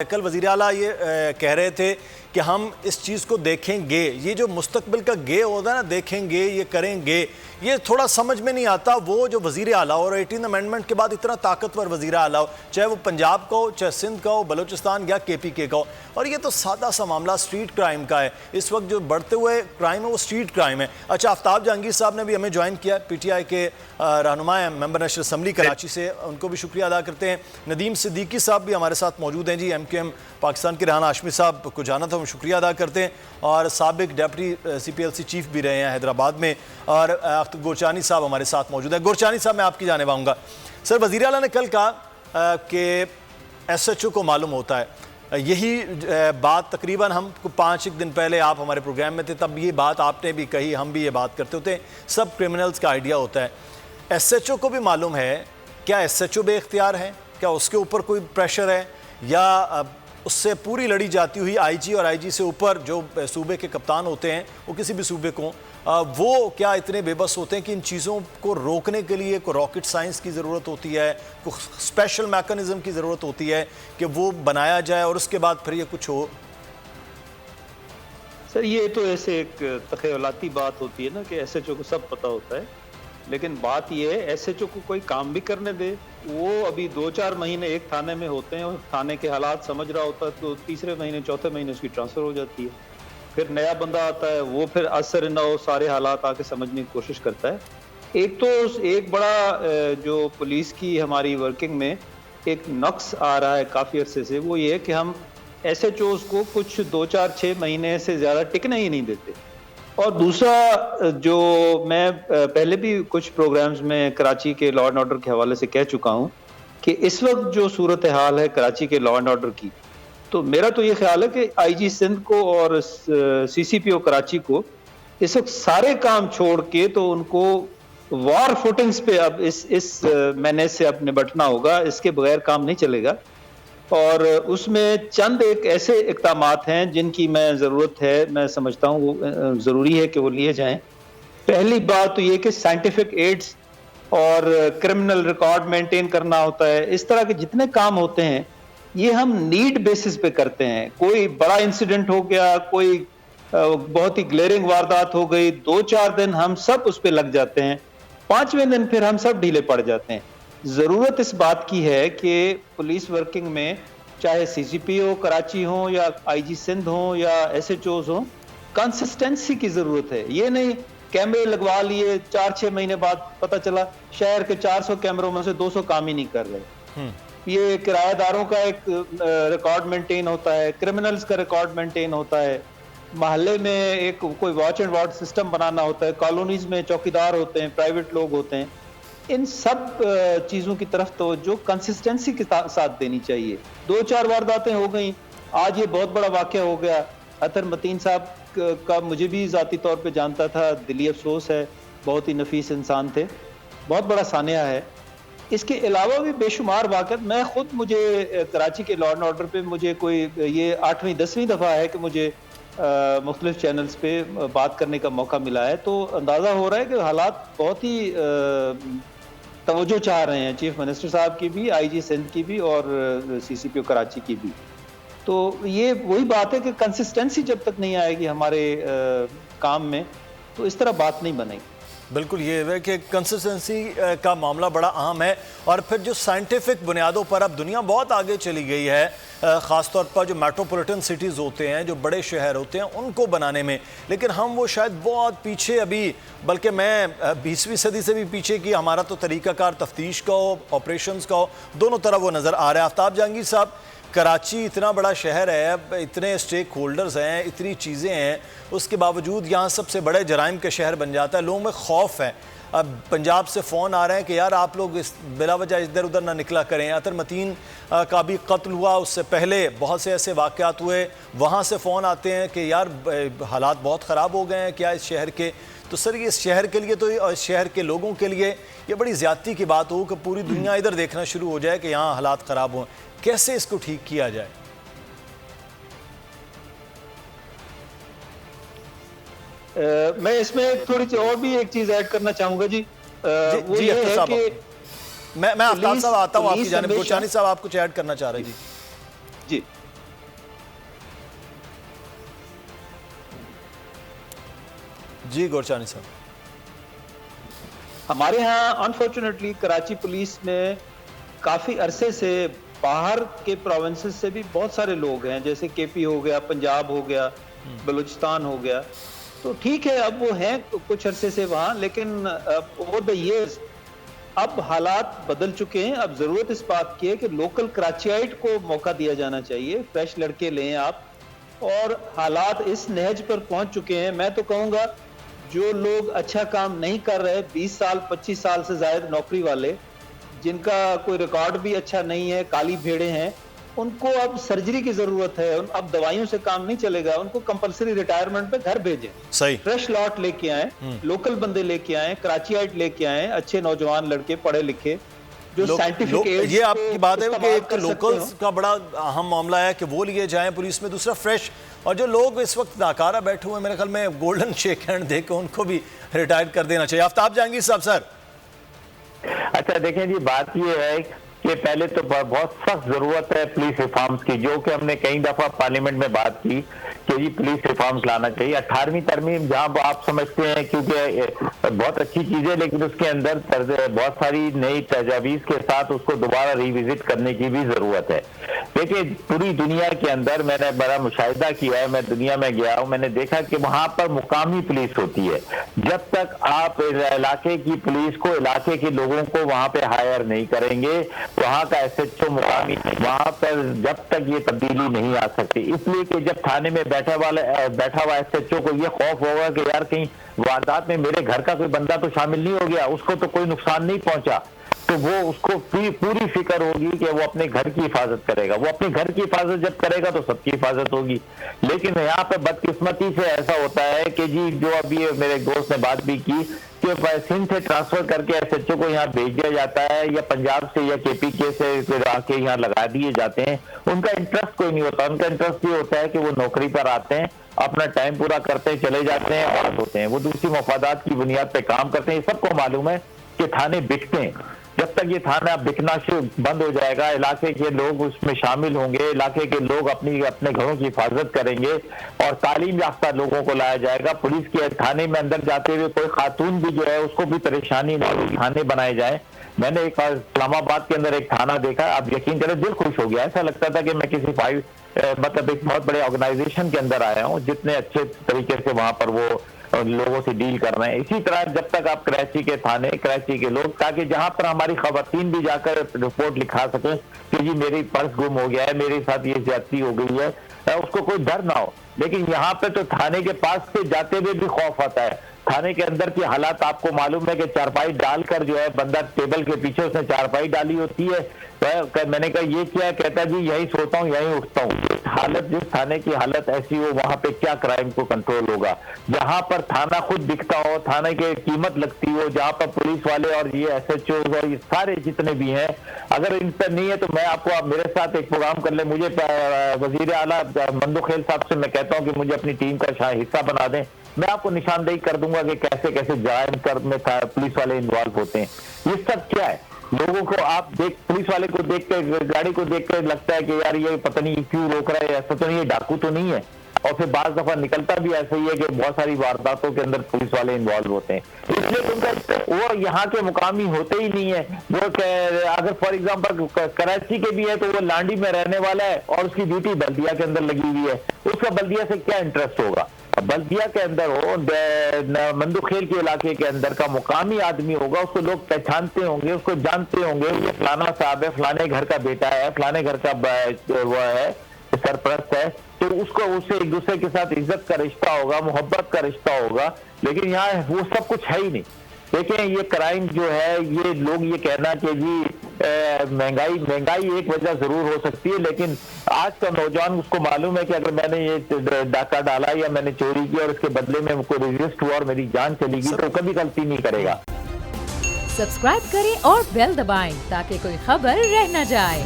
کل وزیر اعلیٰ یہ کہہ رہے تھے کہ ہم اس چیز کو دیکھیں گے. یہ جو مستقبل کا گے ہوتا ہے نا، دیکھیں گے، یہ کریں گے، یہ تھوڑا سمجھ میں نہیں آتا. وہ جو وزیر اعلیٰ اور 18 امینڈمنٹ کے بعد اتنا طاقتور وزیر اعلیٰ ہو، چاہے وہ پنجاب کا ہو، چاہے سندھ کا ہو، بلوچستان یا KPK کا ہو، اور یہ تو سادہ سا معاملہ سٹریٹ کرائم کا ہے. اس وقت جو بڑھتے ہوئے کرائم ہے وہ سٹریٹ کرائم ہے. اچھا، آفتاب جہانگیر صاحب نے بھی ہمیں جوائن کیا، PTI کے رہنما ہیں، ممبر نیشنل اسمبلی کراچی سے، ان کو بھی شکریہ ادا کرتے ہیں. ندیم صدیقی صاحب بھی ہمارے ساتھ موجود ہیں جی، MQM پاکستان کے ریحانہ ہاشمی صاحب کو جانا تھا، ہم شکریہ ادا کرتے ہیں، اور سابق ڈیپٹی CPLC چیف بھی رہے ہیں حیدرآباد میں. اور گورچانی صاحب ہمارے ساتھ موجود ہیں. گورچانی صاحب، میں آپ کی جانب آؤں گا. سر، وزیر اعلیٰ نے کل کہا کہ SHO کو معلوم ہوتا ہے. یہی بات تقریباً ہم 5 دن پہلے آپ ہمارے پروگرام میں تھے، تب یہ بات آپ نے بھی کہی، ہم بھی یہ بات کرتے ہوتے ہیں. سب کرمنلز کا آئیڈیا ہوتا ہے. SHO کو بھی معلوم ہے. کیا SHO بے اختیار ہے؟ کیا اس کے اوپر کوئی پریشر ہے، یا اس سے پوری لڑی جاتی ہوئی IG اور IG سے اوپر جو صوبے کے کپتان ہوتے ہیں، وہ کسی بھی صوبے کو، وہ کیا اتنے بے بس ہوتے ہیں کہ ان چیزوں کو روکنے کے لیے کوئی راکٹ سائنس کی ضرورت ہوتی ہے، کوئی اسپیشل میکانزم کی ضرورت ہوتی ہے کہ وہ بنایا جائے اور اس کے بعد پھر یہ کچھ ہو؟ سر، یہ تو ایسے ایک تخیلاتی بات ہوتی ہے نا کہ SHO کو سب پتہ ہوتا ہے، لیکن بات یہ ہے SHO کو کوئی کام بھی کرنے دے. وہ ابھی 2-4 مہینے ایک تھانے میں ہوتے ہیں، اور تھانے کے حالات سمجھ رہا ہوتا ہے، تو تیسرے مہینے 4تھے مہینے اس کی ٹرانسفر ہو جاتی ہے. پھر نیا بندہ آتا ہے، وہ پھر اثر نہ ہو سارے حالات آ کے سمجھنے کی کوشش کرتا ہے. ایک بڑا جو پولیس کی ہماری ورکنگ میں ایک نقص آ رہا ہے کافی عرصے سے، وہ یہ ہے کہ ہم SHOs کو کچھ 2-4-6 مہینے سے زیادہ ٹکنے ہی نہیں دیتے. اور دوسرا، جو میں پہلے بھی کچھ پروگرامز میں کراچی کے لا اینڈ آرڈر کے حوالے سے کہہ چکا ہوں کہ اس وقت جو صورتحال ہے کراچی کے لا اینڈ آرڈر کی، تو میرا تو یہ خیال ہے کہ IG سندھ کو اور CCPO کراچی کو اس وقت سارے کام چھوڑ کے تو ان کو وار فوٹنگز پہ اب اس مہینے سے اب نبٹنا ہوگا. اس کے بغیر کام نہیں چلے گا. اور اس میں چند ایک ایسے اقدامات ہیں جن کی میں ضرورت ہے، میں سمجھتا ہوں وہ ضروری ہے کہ وہ لیے جائیں. پہلی بات تو یہ کہ سائنٹیفک ایڈز اور کرمنل ریکارڈ مینٹین کرنا ہوتا ہے. اس طرح کے جتنے کام ہوتے ہیں یہ ہم نیڈ بیسس پہ کرتے ہیں. کوئی بڑا انسیڈنٹ ہو گیا، کوئی بہت ہی گلیئرنگ واردات ہو گئی، 2-4 دن ہم سب اس پہ لگ جاتے ہیں، 5ویں دن پھر ہم سب ڈھیلے پڑ جاتے ہیں. ضرورت اس بات کی ہے کہ پولیس ورکنگ میں چاہے CCPO کراچی ہوں یا IG سندھ ہوں یا SHOs ہوں، کنسسٹنسی کی ضرورت ہے. یہ نہیں کیمرے لگوا لیے، 4-6 مہینے بعد پتہ چلا شہر کے 400 کیمروں میں سے 200 کام ہی نہیں کر رہے. یہ کرایہ داروں کا ایک ریکارڈ مینٹین ہوتا ہے، کرمنلز کا ریکارڈ مینٹین ہوتا ہے، محلے میں ایک کوئی واچ اینڈ وارڈ سسٹم بنانا ہوتا ہے، کالونیز میں چوکیدار ہوتے ہیں، پرائیویٹ لوگ ہوتے ہیں. ان سب چیزوں کی طرف توجہ کنسسٹنسی کے ساتھ دینی چاہیے. 2-4 وارداتیں ہو گئیں، آج یہ بہت بڑا واقعہ ہو گیا. اطہر متین صاحب کا مجھے بھی ذاتی طور پہ جانتا تھا، دلی افسوس ہے، بہت ہی نفیس انسان تھے، بہت بڑا سانحہ ہے. اس کے علاوہ بھی بے شمار واقعات. میں خود مجھے کراچی کے لا اینڈ آرڈر پہ مجھے کوئی یہ 8ویں-10ویں دفعہ ہے کہ مجھے مختلف چینلز پہ بات کرنے کا موقع ملا ہے، تو اندازہ ہو رہا ہے کہ حالات بہت ہی توجہ چاہ رہے ہیں، چیف منسٹر صاحب کی بھی، IG سندھ کی بھی، اور CCPO کراچی کی بھی. تو یہ وہی بات ہے کہ کنسسٹنسی جب تک نہیں آئے گی ہمارے کام میں تو اس طرح بات نہیں بنے گی. بالکل، یہ ہے کہ کنسسٹنسی کا معاملہ بڑا اہم ہے. اور پھر جو سائنٹیفک بنیادوں پر اب دنیا بہت آگے چلی گئی ہے، خاص طور پر جو میٹروپولیٹن سٹیز ہوتے ہیں، جو بڑے شہر ہوتے ہیں، ان کو بنانے میں. لیکن ہم وہ شاید بہت پیچھے ابھی، بلکہ میں 20ویں صدی سے بھی پیچھے کی. ہمارا تو طریقہ کار تفتیش کا ہو، آپریشنز کا ہو، دونوں طرح وہ نظر آ رہا ہے. آفتاب جہانگیر صاحب، کراچی اتنا بڑا شہر ہے، اتنے اسٹیک ہولڈرز ہیں، اتنی چیزیں ہیں، اس کے باوجود یہاں سب سے بڑے جرائم کا شہر بن جاتا ہے. لوگوں میں خوف ہے. اب پنجاب سے فون آ رہے ہیں کہ یار آپ لوگ بلا وجہ ادھر ادھر نہ نکلا کریں. اطہر متین کا بھی قتل ہوا، اس سے پہلے بہت سے ایسے واقعات ہوئے، وہاں سے فون آتے ہیں کہ یار حالات بہت خراب ہو گئے ہیں کیا اس شہر کے. تو سر، یہ اس شہر کے لیے تو اس شہر کے لوگوں کے لیے یہ بڑی زیادتی کی بات ہو کہ پوری دنیا ادھر دیکھنا شروع ہو جائے کہ یہاں حالات خراب ہوں. کیسے اس کو ٹھیک کیا جائے؟ میں اس میں تھوڑی سی اور بھی ایک چیز ایڈ کرنا چاہوں گا جی. وہ یہ ہے کہ میں آفتاب صاحب آتا ہوں آپ کی جانب. گورچانی صاحب آپ کچھ ایڈ کرنا چاہ رہے ہیں؟ جی. جی گورچانی صاحب، ہمارے ہاں انفارچونیٹلی کراچی پولیس میں کافی عرصے سے باہر کے پروونسز سے بھی بہت سارے لوگ ہیں، جیسے کے پی ہو گیا، پنجاب ہو گیا، بلوچستان ہو گیا. تو ٹھیک ہے اب وہ ہیں کچھ عرصے سے وہاں، لیکن اوور دا ایئرز اب حالات بدل چکے ہیں. اب ضرورت اس بات کی ہے کہ لوکل کراچیائٹ کو موقع دیا جانا چاہیے. فریش لڑکے لیں آپ، اور حالات اس نہج پر پہنچ چکے ہیں. میں تو کہوں گا جو لوگ اچھا کام نہیں کر رہے، 20 سال 25 سال سے زائد نوکری والے، جن کا کوئی ریکارڈ بھی اچھا نہیں ہے، کالی بھیڑے ہیں، ان کو اب سرجری کی ضرورت ہے. اب دوائیوں سے کام نہیں چلے گا، ان کو کمپلسری ریٹائرمنٹ پہ گھر بھیجیں. صحیح. فریش لاٹ لے کے آئیں، لوکل بندے لے کے آئیں، کراچیائٹ لے کے آئیں، اچھے نوجوان لڑکے پڑھے لکھے جو سائنٹیفک ایڈز یہ آپ کی بات ہے کہ ایک تو کر سکتے لوکلز کا بڑا اہم معاملہ ہے کہ وہ لیے جائیں پولیس میں. دوسرا فریش، اور جو لوگ اس وقت ناکارہ بیٹھے ہوئے میرے خیال میں گولڈن شیک ہینڈ دے کے ان کو بھی ریٹائر کر دینا چاہیے. آفتاب جہانگیر صاحب سر. اچھا دیکھیں جی، بات یہ ہے کہ پہلے تو بہت سخت ضرورت ہے پولیس ریفارمز کی، جو کہ ہم نے کئی دفعہ پارلیمنٹ میں بات کی کہ جی پولیس ریفارمز لانا چاہیے. 18ویں ترمیم جہاں آپ سمجھتے ہیں کیونکہ بہت اچھی چیز ہے، لیکن اس کے اندر بہت ساری نئی تجاویز کے ساتھ اس کو دوبارہ ریوزٹ کرنے کی بھی ضرورت ہے. دیکھیں پوری دنیا کے اندر میں نے بڑا مشاہدہ کیا ہے، میں دنیا میں گیا ہوں، میں نے دیکھا کہ وہاں پر مقامی پولیس ہوتی ہے. جب تک آپ علاقے کی پولیس کو، علاقے کے لوگوں کو وہاں پہ ہائر نہیں کریں گے، وہاں کا ایس ایچ او مقامی، وہاں پر جب تک یہ تبدیلی نہیں آ سکتی. اس لیے کہ جب تھانے میں بیٹھا ہوا ایس ایچ او کو یہ خوف ہوگا کہ یار کہیں واردات میں میرے گھر کا کوئی بندہ تو شامل نہیں ہو گیا، اس کو تو کوئی نقصان نہیں پہنچا، تو وہ اس کو پوری فکر ہوگی کہ وہ اپنے گھر کی حفاظت کرے گا. وہ اپنے گھر کی حفاظت جب کرے گا تو سب کی حفاظت ہوگی. لیکن یہاں پہ بدقسمتی سے ایسا ہوتا ہے کہ جی جو ابھی میرے ایک دوست نے بات بھی کی کہ سندھ سے ٹرانسفر کر کے ایس ایچ او کو یہاں بھیج دیا جاتا ہے، یا پنجاب سے یا کے پی کے سے آ کے یہاں لگا دیے جاتے ہیں. ان کا انٹرسٹ کوئی نہیں ہوتا، ان کا انٹرسٹ یہ ہوتا ہے کہ وہ نوکری پر آتے ہیں، اپنا ٹائم پورا کرتے ہیں، چلے جاتے ہیں اور ہوتے ہیں. وہ دوسری مفادات کی بنیاد پہ کام کرتے ہیں. یہ سب کو معلوم ہے کہ تھانے بکتے ہیں. جب تک یہ تھانہ بکنا بند ہو جائے گا، علاقے کے لوگ اس میں شامل ہوں گے، علاقے کے لوگ اپنے گھروں کی حفاظت کریں گے اور تعلیم یافتہ لوگوں کو لایا جائے گا. پولیس کے تھانے میں اندر جاتے ہوئے کوئی خاتون بھی جو ہے اس کو بھی پریشانی نہ ہو، تھانے بنائے جائیں. میں نے ایک اسلام آباد کے اندر ایک تھانہ دیکھا، آپ یقین کریں دل خوش ہو گیا. ایسا لگتا تھا کہ میں کسی مطلب ایک بہت بڑے آرگنائزیشن کے اندر آیا ہوں، جتنے اچھے طریقے سے وہاں پر وہ لوگوں سے ڈیل کر رہے ہیں. اسی طرح جب تک آپ کراچی کے تھانے، کراچی کے لوگ، تاکہ جہاں پر ہماری خواتین بھی جا کر رپورٹ لکھا سکیں کہ جی میری پرس گم ہو گیا ہے، میرے ساتھ یہ زیادتی ہو گئی ہے، اس کو کوئی ڈر نہ ہو. لیکن یہاں پہ تو تھانے کے پاس سے جاتے ہوئے بھی خوف آتا ہے. تھانے کے اندر کی حالات آپ کو معلوم ہے کہ چارپائی ڈال کر جو ہے بندہ ٹیبل کے پیچھے اس نے چارپائی ڈالی ہوتی ہے. میں نے کہا یہ کیا ہے، کہتا جی یہی سوتا ہوں یہی اٹھتا ہوں. حالت جس تھانے کی حالت ایسی ہو وہاں پہ کیا کرائم کو کنٹرول ہوگا؟ جہاں پر تھانہ خود دکھتا ہو، تھانے کی قیمت لگتی ہو، جہاں پر پولیس والے اور یہ ایس ایچ او اور یہ سارے جتنے بھی ہیں اگر ان پر نہیں ہے تو میں آپ کو میرے ساتھ ایک پروگرام کر لیں. مجھے وزیر اعلیٰ مندو خیل صاحب سے میں کہتا ہوں کہ مجھے اپنی ٹیم کا حصہ بنا دیں. میں آپ کو نشاندہی کر دوں گا کہ کیسے کیسے جرائم میں پولیس والے انوالو ہوتے ہیں. یہ سب کیا ہے؟ لوگوں کو آپ پولیس والے کو دیکھ کے، گاڑی کو دیکھ کے لگتا ہے کہ یار یہ پتہ نہیں کیوں روک رہا ہے، ایسا تو نہیں، یہ ڈاکو تو نہیں ہے. اور پھر بعض دفعہ نکلتا بھی ایسا ہی ہے کہ بہت ساری وارداتوں کے اندر پولیس والے انوالو ہوتے ہیں. اس لیے ان کا وہ یہاں کے مقامی ہوتے ہی نہیں ہے. وہ اگر فار ایگزامپل کراچی کے بھی ہے تو وہ لانڈی میں رہنے والا ہے اور اس کی ڈیوٹی بلدیہ کے اندر لگی ہوئی ہے، اس کا بلدیہ سے کیا انٹرسٹ ہوگا؟ بلدیہ کے اندر ہو، مندو خیل کے علاقے کے اندر کا مقامی آدمی ہوگا، اس کو لوگ پہچانتے ہوں گے، اس کو جانتے ہوں گے یہ فلانا صاحب ہے، فلانے گھر کا بیٹا ہے، فلانے گھر کا وہ ہے، سرپرست ہے، تو اس کو اس سے ایک دوسرے کے ساتھ عزت کا رشتہ ہوگا، محبت کا رشتہ ہوگا. لیکن یہاں وہ سب کچھ ہے ہی نہیں. دیکھیں یہ کرائم جو ہے، یہ لوگ یہ کہنا کہ جی مہنگائی ایک وجہ ضرور ہو سکتی ہے، لیکن آج کا نوجوان اس کو معلوم ہے کہ اگر میں نے یہ ڈاکہ ڈالا یا میں نے چوری کی اور اس کے بدلے میں کوئی ریزسٹ ہوا اور میری جان چلی گئی تو کبھی غلطی نہیں کرے گا. سبسکرائب کریں اور بیل دبائیں تاکہ کوئی خبر رہ نہ جائے.